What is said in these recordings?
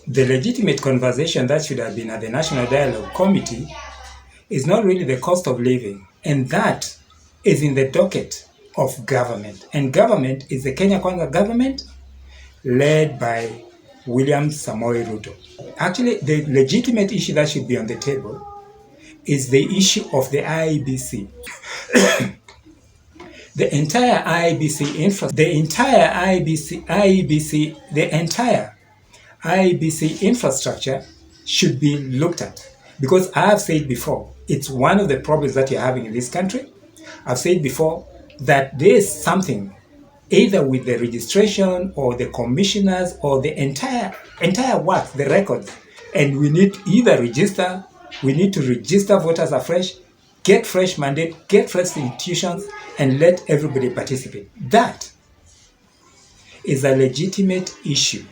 the legitimate conversation that should have been at the National Dialogue Committee is not really the cost of living, and that is in the docket of government. And government is the Kenya Kwanza government led by William Samoei Ruto. Actually, the legitimate issue that should be on the table is the issue of the IEBC. The entire IEBC infrastructure should be looked at, because I have said before, it's one of the problems that you're having in this country. I've said before that there is something either with the registration or the commissioners or the entire work, the records, and we need to register voters afresh, get fresh mandate, get fresh institutions, and let everybody participate. That is a legitimate issue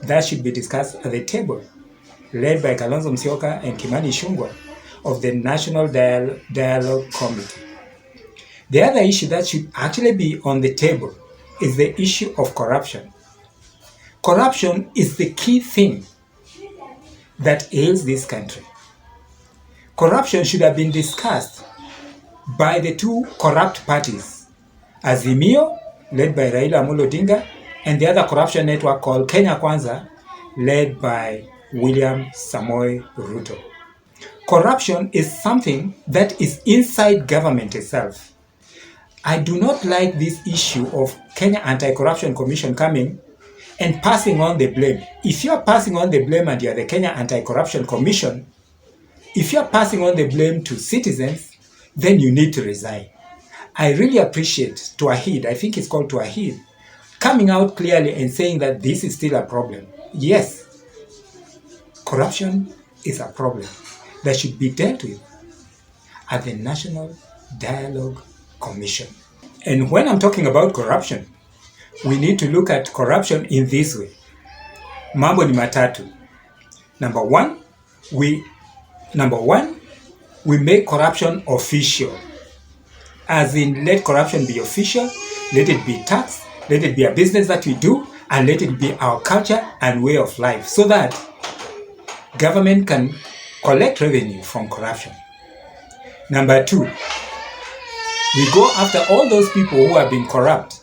that should be discussed at the table, led by Kalonzo Musyoka and Kimani Ichung'wah of the National Dialogue Committee. The other issue that should actually be on the table is the issue of corruption. Corruption is the key thing that ails this country. Corruption should have been discussed by the two corrupt parties, Azimio, led by Raila Amolo Odinga, and the other corruption network called Kenya Kwanza, led by William Samoei Ruto. Corruption is something that is inside government itself. I do not like this issue of Kenya Anti-Corruption Commission coming and passing on the blame. If you are passing on the blame and you are the Kenya Anti-Corruption Commission, if you are passing on the blame to citizens, then you need to resign. I really appreciate Tuahid, I think it's called Tuahid, coming out clearly and saying that this is still a problem. Yes, corruption is a problem that should be dealt with at the National Dialogue Commission. And when I'm talking about corruption, we need to look at corruption in this way. Mambo ni matatu. Number one, we make corruption official. As in, let corruption be official, let it be tax, let it be a business that we do, and let it be our culture and way of life, so that government can collect revenue from corruption. Number two, we go after all those people who have been corrupt.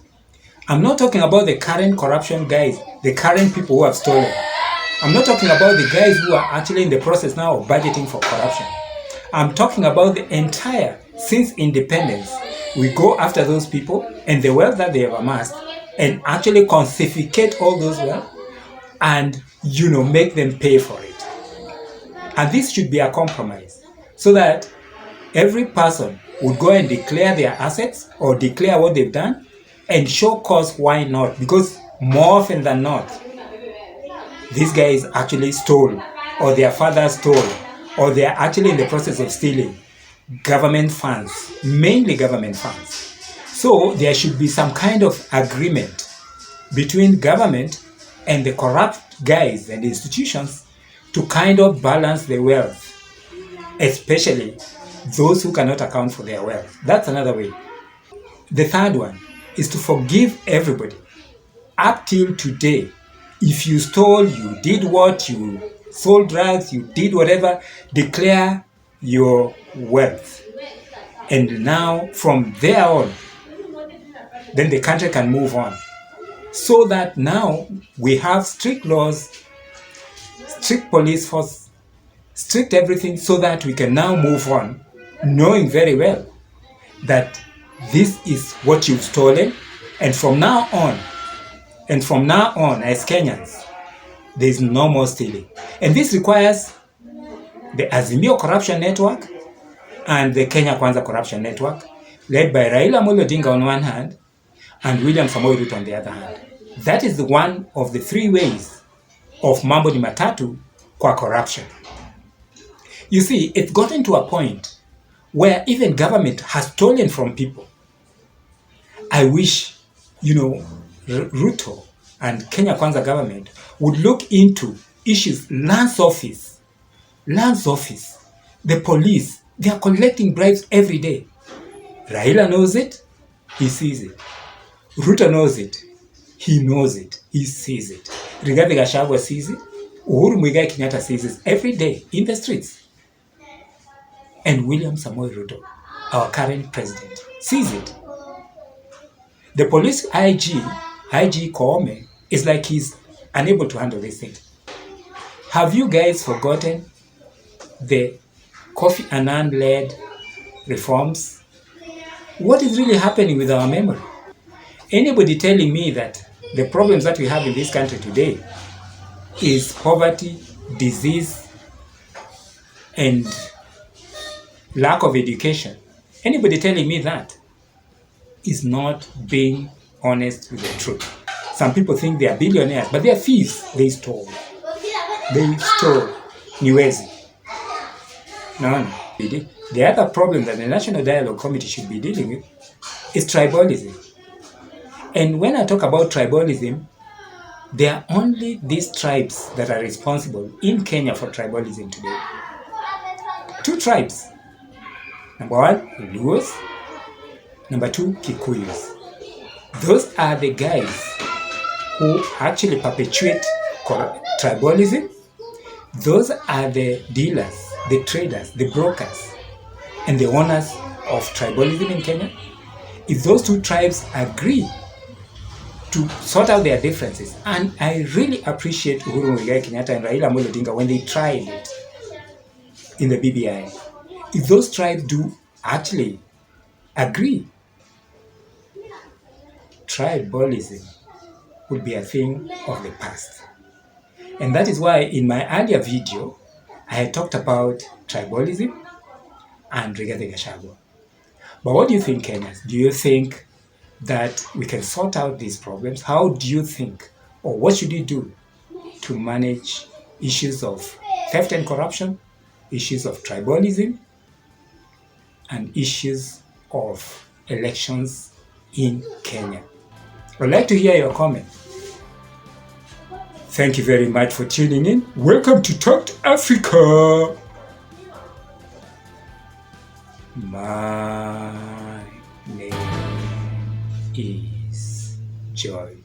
I'm not talking about the current corruption guys, the current people who have stolen. I'm not talking about the guys who are actually in the process now of budgeting for corruption. I'm talking about the entire, since independence, we go after those people and the wealth that they have amassed and actually confiscate all those wealth and, make them pay for it. And this should be a compromise so that every person would go and declare their assets or declare what they've done and show cause why not. Because more often than not, these guys actually stole, or their father stole, or they are actually in the process of stealing government funds, mainly government funds. So there should be some kind of agreement between government and the corrupt guys and institutions to kind of balance the wealth, especially those who cannot account for their wealth. That's another way. The third one is to forgive everybody. Up till today, if you stole, you did what, you sold drugs, you did whatever, declare your wealth. And now, from there on, then the country can move on. So that now we have strict laws, strict police force, strict everything, so that we can now move on, knowing very well that this is what you've stolen, and from now on, as Kenyans, there is no more stealing. And this requires the Azimio Corruption Network and the Kenya Kwanza Corruption Network, led by Raila Amolo Odinga on one hand and William Samoei Ruto on the other hand. That is one of the three ways of Mambo ni Matatu kwa corruption. You see, it's gotten to a point where even government has stolen from people. I wish, Ruto and Kenya Kwanza government would look into issues. Lands office, the police, they are collecting bribes every day. Raila knows it, he sees it. Ruto knows it, he knows it, he sees it. Rigathi Gachagua sees it. Uhuru Muigai Kenyatta sees it every day in the streets. And William Samoei Ruto, our current president, sees it. The police IG Koome, is like he's unable to handle this thing. Have you guys forgotten the Kofi Annan-led reforms? What is really happening with our memory? Anybody telling me that the problems that we have in this country today is poverty, disease, and lack of education, anybody telling me that is not being honest with the truth. Some people think they are billionaires, but they are thieves. They stole. Niwezi. No. The other problem that the National Dialogue Committee should be dealing with is tribalism. And when I talk about tribalism, there are only these tribes that are responsible in Kenya for tribalism today. 2 tribes. Number 1, Luos. Number 2, Kikuyus. Those are the guys who actually perpetuate tribalism. Those are the dealers, the traders, the brokers, and the owners of tribalism in Kenya. If those 2 tribes agree to sort out their differences, and I really appreciate Uhuru Muigai Kenyatta and Raila Amolo Odinga when they tried it in the BBI. If those tribes do actually agree, tribalism would be a thing of the past. And that is why in my earlier video, I had talked about tribalism and Rigathi Gachagua. But what do you think, Kenyans? Do you think that we can sort out these problems? How do you think, or what should we do to manage issues of theft and corruption, issues of tribalism, and issues of elections in Kenya? I'd like to hear your comment. Thank you very much for tuning in. Welcome to Talk to Africa. My name is Joy.